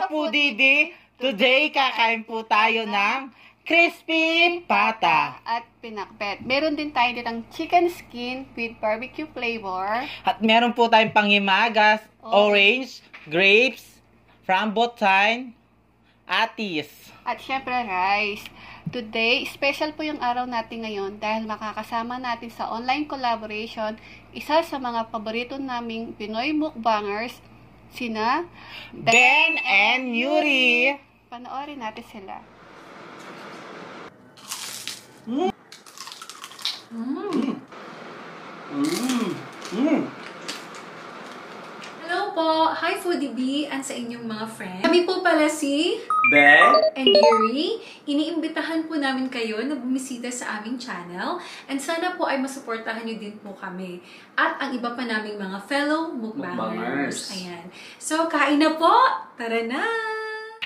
Foodie, today kakain po tayo ng crispy pata at pinakbet. Meron din tayo ditang chicken skin with barbecue flavor. At meron po tayong panghimagas, orange, grapes, rambutan, atis. At syempre rice. Today, special po yung araw natin ngayon dahil makakasama natin sa online collaboration isa sa mga paborito naming Pinoy mukbangers, sina Ben and Yuri. Panoorin natin sila. Hello po! Hi Foodie B and sa inyong mga friends. Kami po pala si Ben and Yuri. Iniimbitahan po namin kayo na bumisita sa aming channel and sana po ay masuportahan nyo din po kami at ang iba pa naming mga fellow mukbangers. Ayan. So, kain na po! Tara na!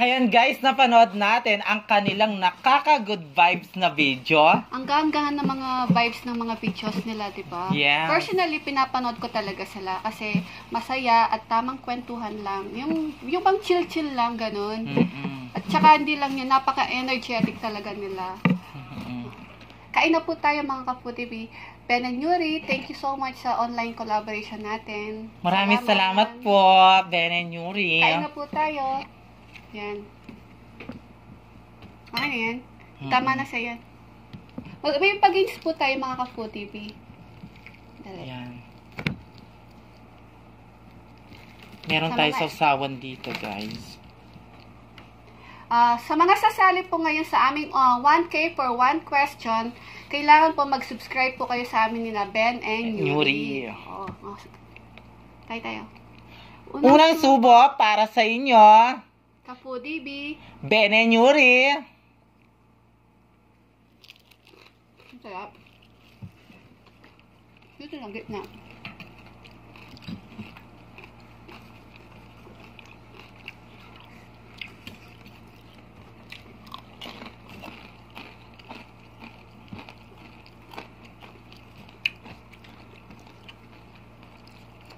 Ayan guys, napanood natin ang kanilang nakaka-good vibes na video. Ang gaan-gaan ng mga vibes ng mga videos nila, diba? Yeah. Personally, pinapanood ko talaga sila kasi masaya at tamang kwentuhan lang. Yung bang chill-chill lang, ganun. At saka hindi lang yun, napaka-energetic talaga nila. Kain na po tayo mga ka-Foodie. Ben and Yuri, thank you so much sa online collaboration natin. Maraming salamat po, Ben and Yuri. Kain na po tayo. Yan. Okay na yan. Tama na sa'yo. May pag-gains po tayo mga ka-Foodie. Yan. Meron tayo sausawan dito guys. Sa mga sasali po ngayon sa aming 1K for 1 question, kailangan po mag-subscribe po kayo sa amin nila Ben and Yuri. Tayo. Unang subo para sa inyo. Ka-Foodie B. Ben and Yuri. Sarap. Dito lang, gitna.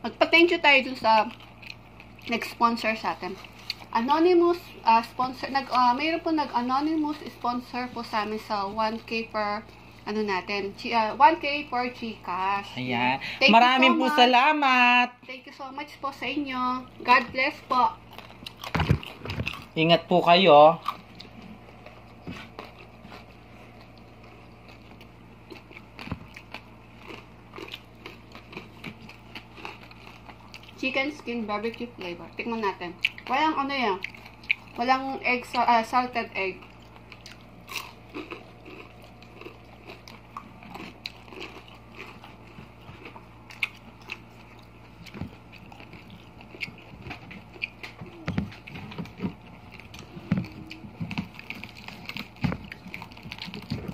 Magpa-thank you tayo dun sa nag-sponsor sa atin. Anonymous sponsor, mayroon po nag-anonymous sponsor po sa amin sa 1K for, natin, 1K for Gcash. Ayan. Maraming po salamat. Thank you so much po sa inyo. God bless po. Ingat po kayo. Chicken skin barbecue flavor. Tikman natin. Walang yan. Walang egg, salted egg.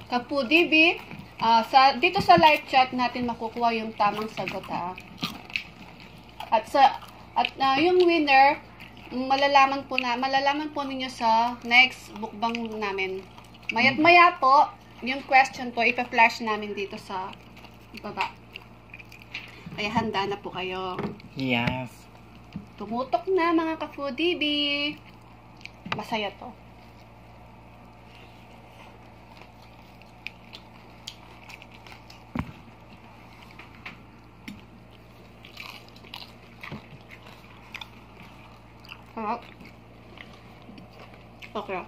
Ka-Foodie B, dito sa live chat natin makukuha yung tamang sagot ha. At yung winner, malalaman po ninyo sa next mukbang namin. Maya't maya po, yung question po, ipa-flash namin dito sa baba. Kaya handa na po kayo. Yes. Tumutok na mga ka-Foodie B. Masaya to. Okay.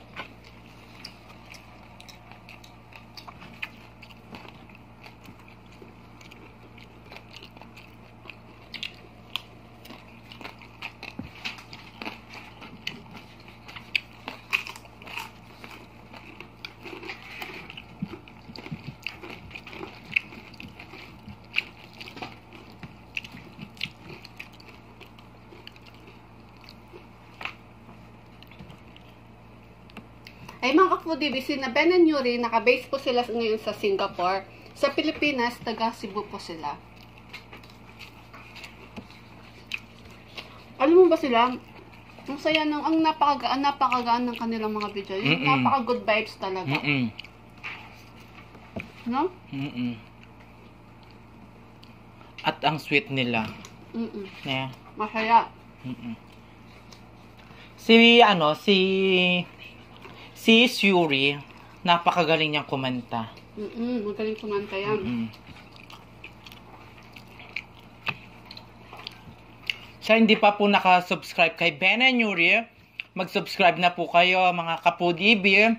Ay mga ka-Foodie, na Ben and Yuri, naka-base po sila ngayon sa Singapore. Sa Pilipinas, taga Cebu po sila. Alam mo ba sila, Ang saya ng, ang napakagaan ng kanilang mga video. Yung napaka-good vibes talaga. No? At ang sweet nila. Yeah. Masaya. Si Shuri, napakagaling niyang kumanta. Magaling kumanta yan. Sa hindi pa po nakasubscribe kay Ben and Yuri, mag-subscribe na po kayo mga kapudibi.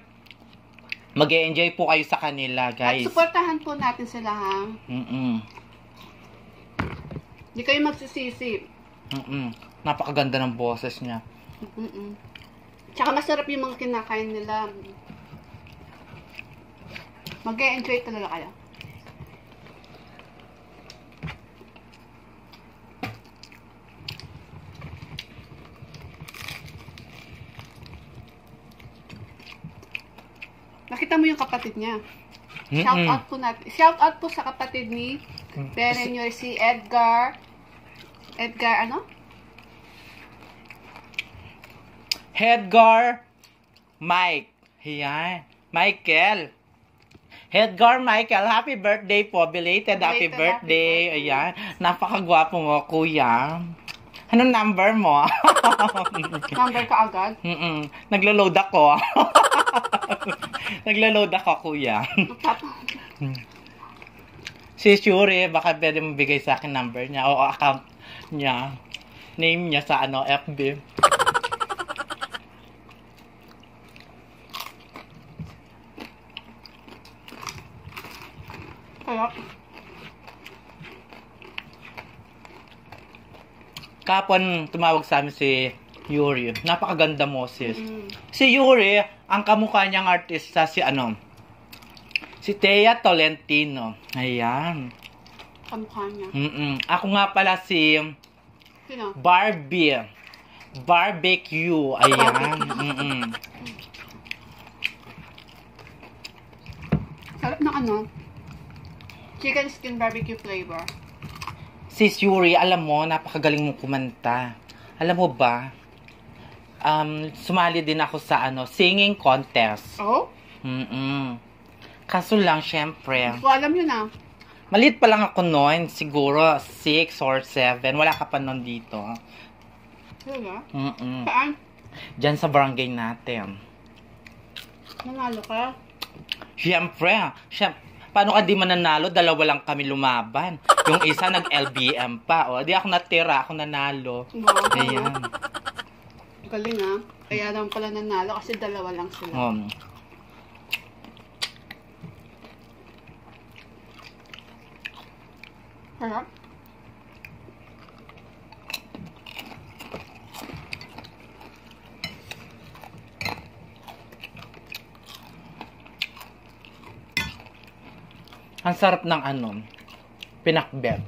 Mag-e-enjoy po kayo sa kanila, guys. At supportahan po natin sila, ha? Hindi kayo magsisisi. Napakaganda ng boses niya. Tsaka masarap yung mga kinakain nila. Mag-e-enjoy talaga kayo. Nakita mo yung kapatid niya. Shout out po natin. Shout out po sa kapatid ni Beren Yuri, si Edgar. Edgar ano? Edgar Mike. Ayan. Michael. Edgar Michael, happy birthday po. Belated happy birthday. Ayan. Napakagwapo mo, kuya. Anong number mo? Number ka agad? Naglo-load ako. Naglo-load ako, kuya. Si Shuri, baka pwede mo bigay sa akin number niya o account niya. Name niya sa FB. Kaya? Kapon tumawag sa amin si Yuri. Napakaganda mo, sis. Si Yuri, ang kamukha niyang artista si Thea Tolentino. Ayan. Kamukha niya. Ako nga pala si Sino? Barbie. Barbecue. Ayan. Sarap ng chicken skin barbecue flavor. Sis Yuri, alam mo, napakagaling mong kumanta. Alam mo ba, sumali din ako sa singing contest. Oh? Kaso lang, syempre, So, alam yun na. maliit pa lang ako noon, siguro 6 or 7. Wala ka pa noon dito. Talaga? Mm-mm. Saan? Diyan sa barangay natin. Nanalo ka? Syempre, paano ka di mananalo? Dalawa lang kami lumaban. Yung isa nag-LBM pa. O, di ako natira, ako nanalo. Wow. Ayan. Galing ah. Kaya naman pala nanalo kasi dalawa lang sila. Harap? Ang sarap ng pinakbet.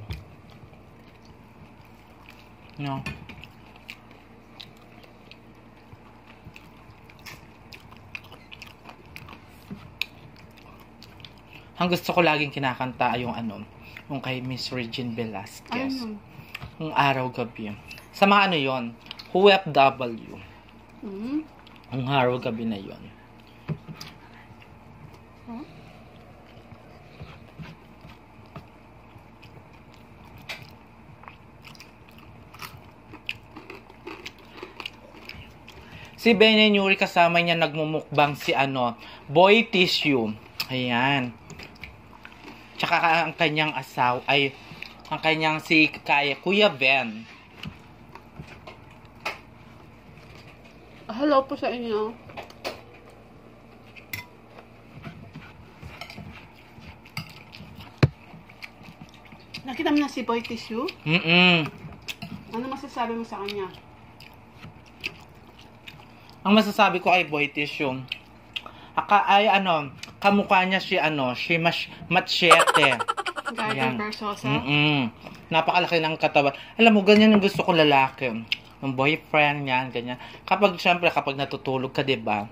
No? Ang gusto ko laging kinakanta ay yung yung kay Miss Regine Velasquez. Ayun. Yung araw-gabi. Sa mga yon, OFW. Yung araw-gabi na yon. Si Ben and Yuri kasama niya nagmumukbang si Boy Tissue. Ayan. Tsaka ang kanyang asaw ay ang kanyang si Kuya Ben. Hello po sa inyo. Nakita mo na si Boy Tissue? Ano masasabi mo sa kanya? Ang masasabi ko ay Boy Tissue. Kamukha niya si Machete. Garden Versosa. Napakalaki ng katawan. Alam mo, ganyan ang gusto kong lalaki. Yung boyfriend niyan, ganyan. Kapag natutulog ka, diba?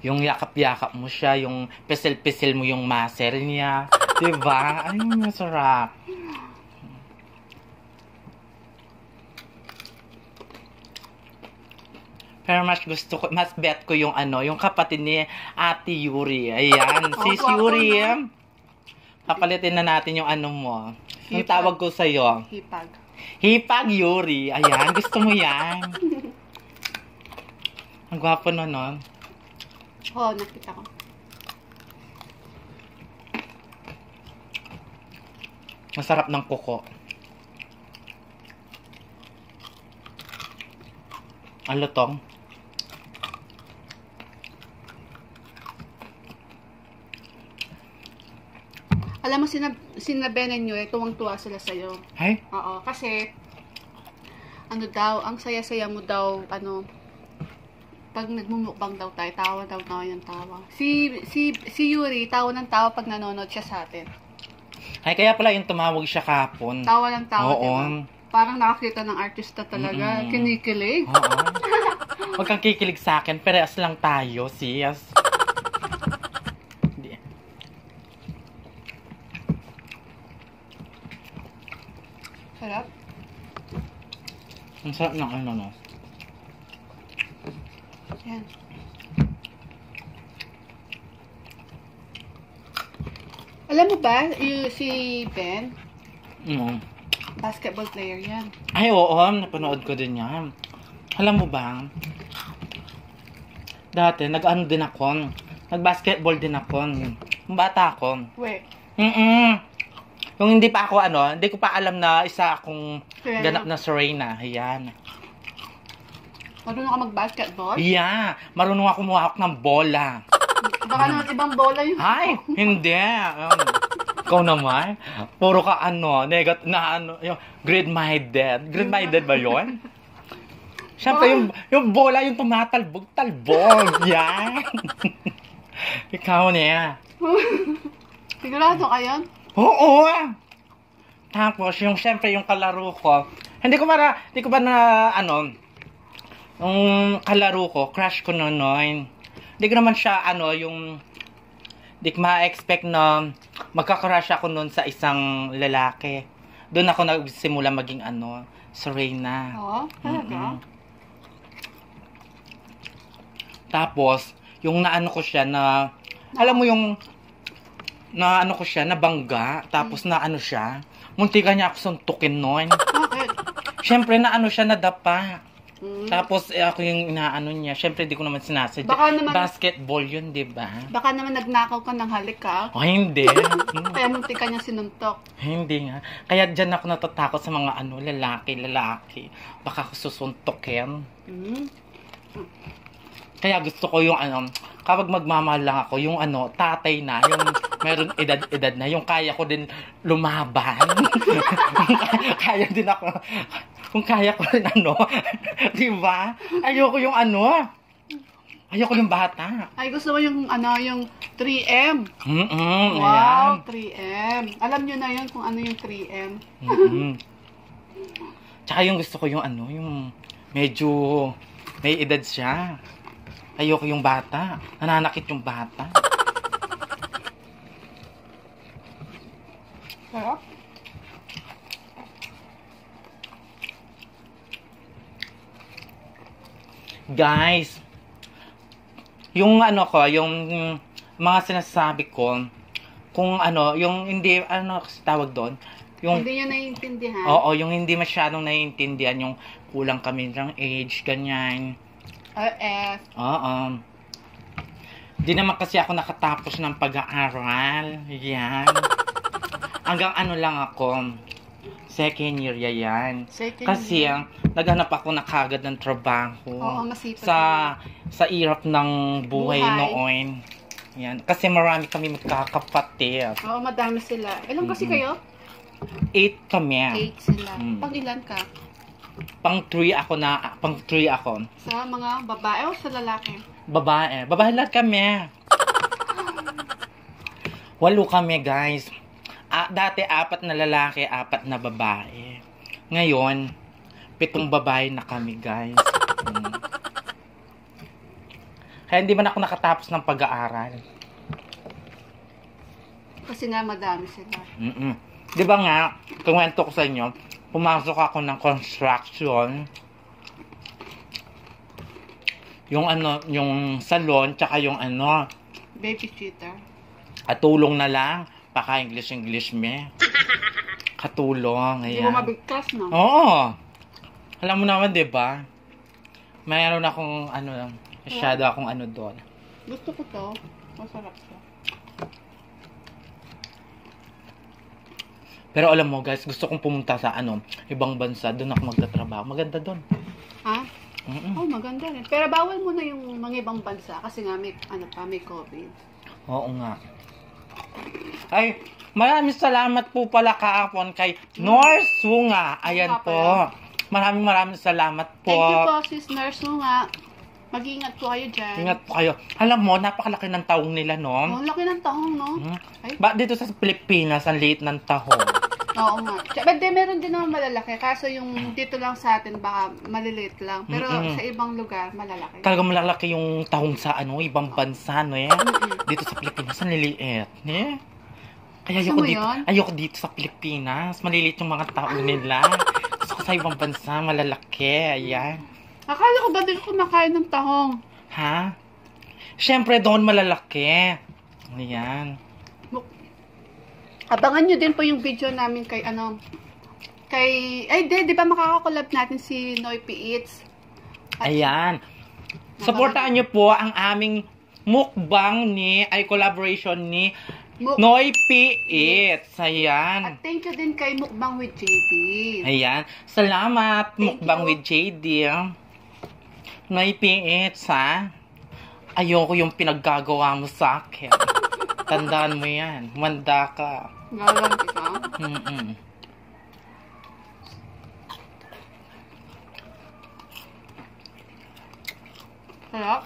Yung yakap-yakap mo siya, yung pisil-pisil mo yung muscle niya. Diba? Ay, masarap. Pero mas bet ko yung ano, yung kapatid ni Ate Yuri. Ayan, sis gwapo Yuri. na. Papalitin na natin yung ano mo. Yung Hipag. tawag ko sa'yo. Hipag. Hipag Yuri. Ayan, gusto mo yan. Ang gwapo na nun. Oo, nakita ko. Masarap ng kuko. Ang lutong. Alam mo, sinabihan nyo tuwang-tuwa sila sa'yo. Ay, Oo, kasi, ano daw, ang saya-saya mo daw, pag nagmumukbang daw tayo, tawa daw yung tawa. Si Yuri, tawa ng tawa pag nanonood siya sa atin. ay kaya pala yung tumawag siya kapon. Tawa ng tawa, Oo. diba? Parang nakakita ng artista talaga. Mm-mm. Kinikilig. Oo. Huwag kang kikilig sa akin. Parehas lang tayo, sis. Hindi. Sarap. Ang sarap ng ano, no? Yan. Alam mo ba, si Ben, Mm. basketball player yan. Ay, oo. Napanood ko din yan. Alam mo ba? Dati, nag-ano din ako. Nag-basketball din ako. Nung bata ako. Wait. Yung hindi pa ako, hindi ko pa alam na isa akong Serena. ganap na Serena. Ayan. Marunong ka mag-basketball? Yeah. Marunong ako kumahawak ng bola. Baka naman ibang bola yun. Ay, hindi. Ikaw naman. Puro ka yung grade-minded. Grade-minded ba yun? Siyempre, yung bola, yung tumatalbog-talbog. Yan. Ikaw niya. Sigurado ka yan? Oo. Tapos, siyempre, yung kalaro ko. Hindi ko ba yung kalaro ko, crush ko noon. Hindi ko naman siya, hindi ko ma-expect na magka-crush ako noon sa isang lalaki. Doon ako nagsimula maging, Serena. Oo, talaga? Tapos, yung naano ko siya na, alam mo yung, naano ko siya, nabangga. Tapos, naano siya, muntika niya ako suntukin noon. Bakit? Siyempre, naano siya, nadapa. Mm. Tapos, ako yung inaano niya. Siyempre, di ko naman sinasadya. Baka naman- Basketball yun, di ba? Baka naman nagnakaw ka ng halik ka. Oh, hindi. Kaya munti ka niya sinuntok. Hindi nga. Kaya dyan ako natatakot sa mga lalaki. Baka ako susuntokin. Mm. Kaya gusto ko yung kapag magmamahal lang ako, yung tatay na, yung meron edad na, yung kaya ko din lumaban. Kaya din ako, kung kaya ko rin di ba? Ayoko yung ayoko yung bata. Ay, gusto mo yung, yung 3M. Wow, Wow, 3M. Alam nyo na yun kung ano yung 3M. Tsaka yung gusto ko yung yung medyo may edad siya. Ayoko yung bata. Nananakit yung bata. Sarap. Guys, yung yung mga sinasabi ko, kung yung hindi, kasi tawag doon, yung, Hindi nyo naiintindihan. oo, yung hindi masyadong naiintindihan, yung kulang kami ng age, ganyan. Oo. Di naman kasi ako nakatapos ng pag-aaral. Yan. Hanggang lang ako. Second year yan. Kasi naghanap ako na kagad ng trabaho. Oo, masipag. Sa irap ng buhay noon. Yan. Kasi marami kami magkakapatid. Oo, madami sila. Ilan kasi kayo? 8 kami. 8 sila. Mm. Pang ilan ka? Pang 3 ako. Sa mga babae o sa lalaki? Babae. Babae lahat kami. 8 kami, guys. Dati 4 na lalaki, 4 na babae. Ngayon, 7 babae na kami, guys. Kaya hindi man ako nakatapos ng pag-aaral. Kasi nga madami sila. Di ba nga, kumwento ko sa inyo, pumasok ako ng construction. Yung ano, yung salon, tsaka yung ano, Babysitter. katulong na lang. Paka English me. Katulong, Hindi mo ayan. mabigkas, no? Oo. Alam mo naman, di ba? Mayroon akong ano, masyado akong ano doon. Gusto ko to. Masarap siya. Pero alam mo guys, gusto kong pumunta sa ano, ibang bansa. Doon ako magtatrabaho. Maganda doon. Ha? Mm-mm. Oh, maganda rin. Pero bawal muna yung mga ibang bansa kasi nga may, ano pa, may COVID. Oo nga. Ay, maraming salamat po pala kahapon kay Norsunga. Ayan Nga po. pala. Maraming salamat po. Thank you po, sis Nurse nga. Mag-ingat po kayo dyan. Ingat po kayo. Alam mo, napakalaki ng tahong nila, no? Oh, laki ng tahong, no? Hmm? Ay. Ba dito sa Pilipinas, ang liit ng tahong. Oo nga. But then, meron din naman malalaki. Kaso yung dito lang sa atin, baka maliliit lang. Pero sa ibang lugar, malalaki. Talagang malalaki yung tahong sa ano, ibang bansa, no? Eh? Dito sa Pilipinas, ang liliit. Eh? Kaya Gusto mo ayoko dito sa Pilipinas. Maliliit yung mga tahong nila. Gusto ko sa ibang bansa, malalaki. Ayan. Akala ko ba din kumakain ng tahong? Ha? Siyempre, doon malalaki. Ayan. Abangan nyo din po yung video namin kay di ba makakakolab natin si Noypi Eats? Ayan. Supportahan nyo po ang aming mukbang collaboration ni Noypi Eats. Ayan. At thank you din kay Mukbang with JD. Ayan. Salamat, Thank mukbang you. with JD. Noypi Eats, ha? Ayoko yung pinaggagawa mo sa akin. Tandaan mo yan. Manda ka. Galang kita. Mm-mm. Sarap.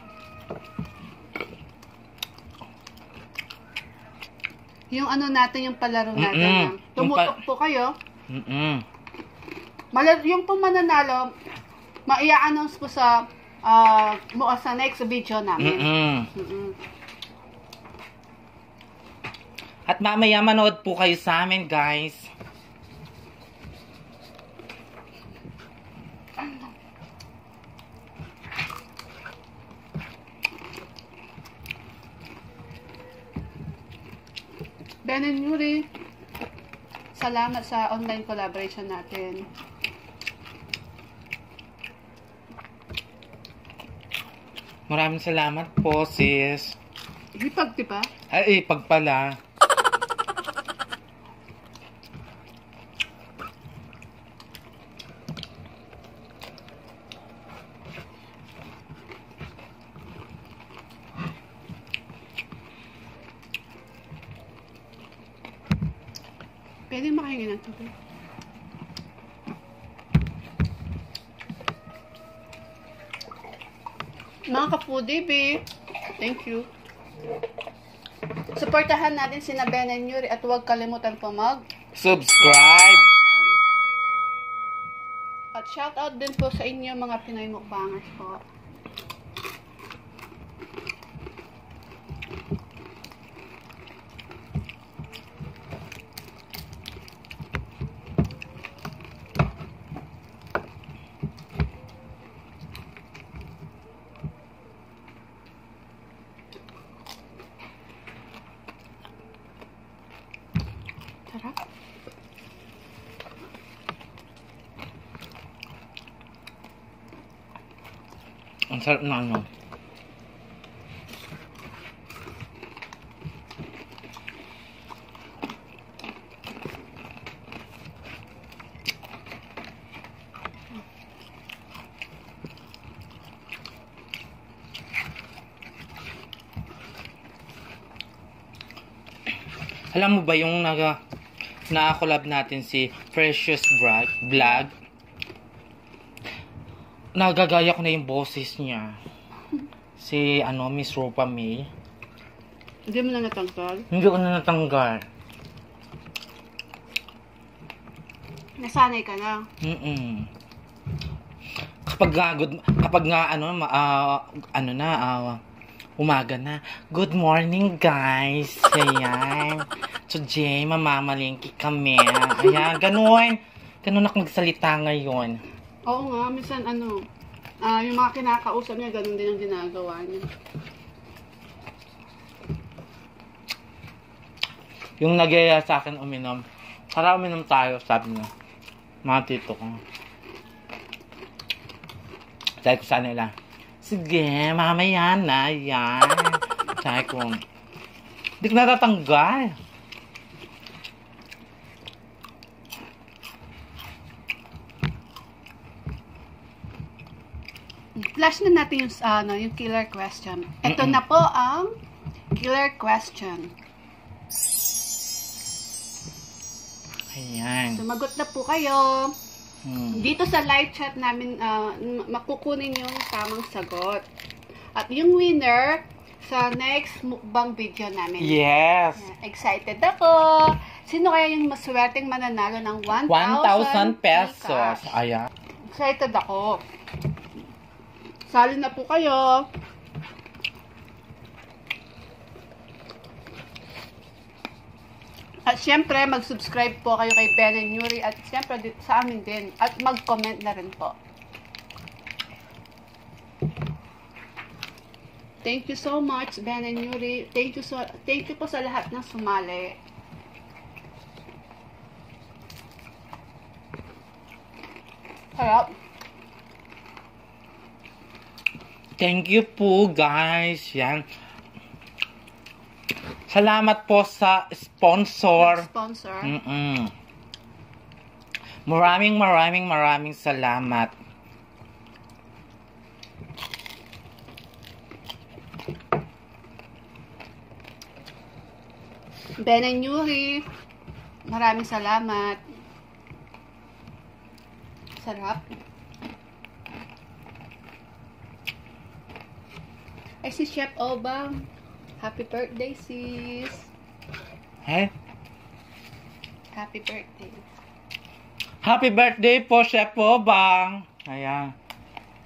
Yung ano natin, yung palaro natin. Tumutok po kayo. Mm-mm. Yung po mananalo, maia-announce po sa sa next video namin. Mm-mm. Mm-mm. At mamaya manood po kayo sa amin, guys. Ben and Yuri, salamat sa online collaboration natin. Maraming salamat po, sis. Hipag, di ba? Ay, pagpala. Pwede makahingi ng tubig. Mga ka-foodie, babe. Thank you. Supportahan natin sina Ben and Yuri at huwag kalimutan po Subscribe! At shoutout din po sa inyo mga Pinoy mukbangers po. Sarap. Ang sarap na ano. Alam mo ba yung na-collab natin si Precious Vlog? Nagagaya ko na yung boses niya. Si Miss Rupa May. Hindi mo na natanggal? Hindi ko na natanggal. Nasanay ka na. Kapag nga umaga na. Good morning, guys. Ayan. Today, mamamalingki kami. Ayan, ganun. Ganun ako magsalita ngayon. Oo nga, minsan Yung mga kinakausap niya, ganun din ang ginagawa niya. Yung nagyaya sa akin uminom. Tara, uminom tayo, sabi niya. Mga tito ko. Sabi ko sa nila, sige, mamaya na, yan. Sabi ko, di ko natatanggal. Flash na natin yung killer question. Ito na po ang killer question. Ayan. Sumagot na po kayo. Dito sa live chat namin, makukunin yung tamang sagot. At yung winner sa next mukbang video namin. Yes. Excited ako. Sino kaya yung maswerteng mananalo ng 1,000 pesos. Gcash? Ayan. Excited ako. Sali na po kayo. At syempre, mag-subscribe po kayo kay Ben and Yuri at syempre sa amin din. At mag-comment na rin po. Thank you so much, Ben and Yuri. Thank you po sa lahat ng sumali. Harap. Thank you po, guys. Yan. Salamat po sa sponsor. Sponsor. Maraming salamat. Ben and Yuri, maraming salamat. Sarap. Ay, si Chef Obang. Happy birthday, sis. Eh? Happy birthday. Happy birthday po, Chef Obang. Ayan.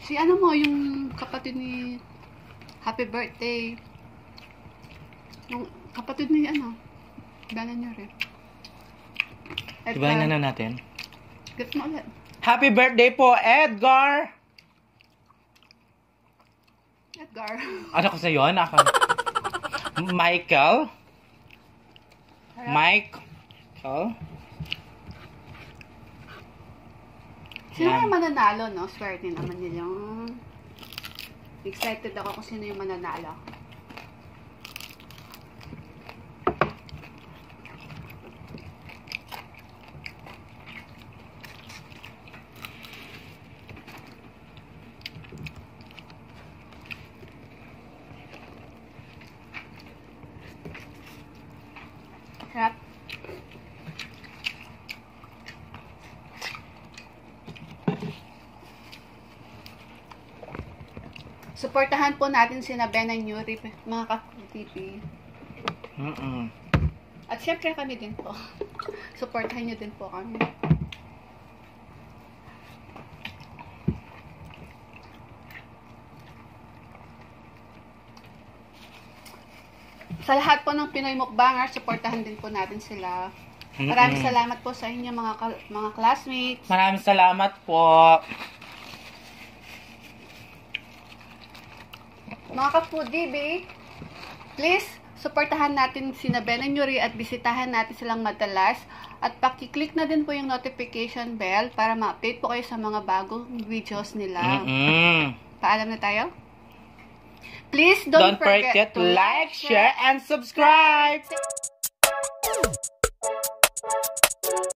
Si ano mo, yung kapatid ni Happy birthday. Yung kapatid ni ano, Ganan nyo rin. Dibahin na natin. Get mo ulit. Happy birthday po, Edgar! Edgar. Ano ko sa yun? Ako. Michael? Michael? Sino yung mananalo, no? Swerte naman nila. Excited ako kung sino yung mananalo. Sarap. Suportahan po natin sina Ben and Yuri, mga ka-TV. At syempre kami din po. Suportahan nyo din po kami. Sa lahat po ng Pinoy Mukbangers, suportahan din po natin sila. Maraming salamat po sa inyo mga classmates. Maraming salamat po. Mga ka-foodie, please, suportahan natin sina Ben and Yuri at bisitahan natin silang madalas. At pakiclick na din po yung notification bell para ma-update po kayo sa mga bagong videos nila. Paalam na tayo? Please don't forget to like, share, and subscribe!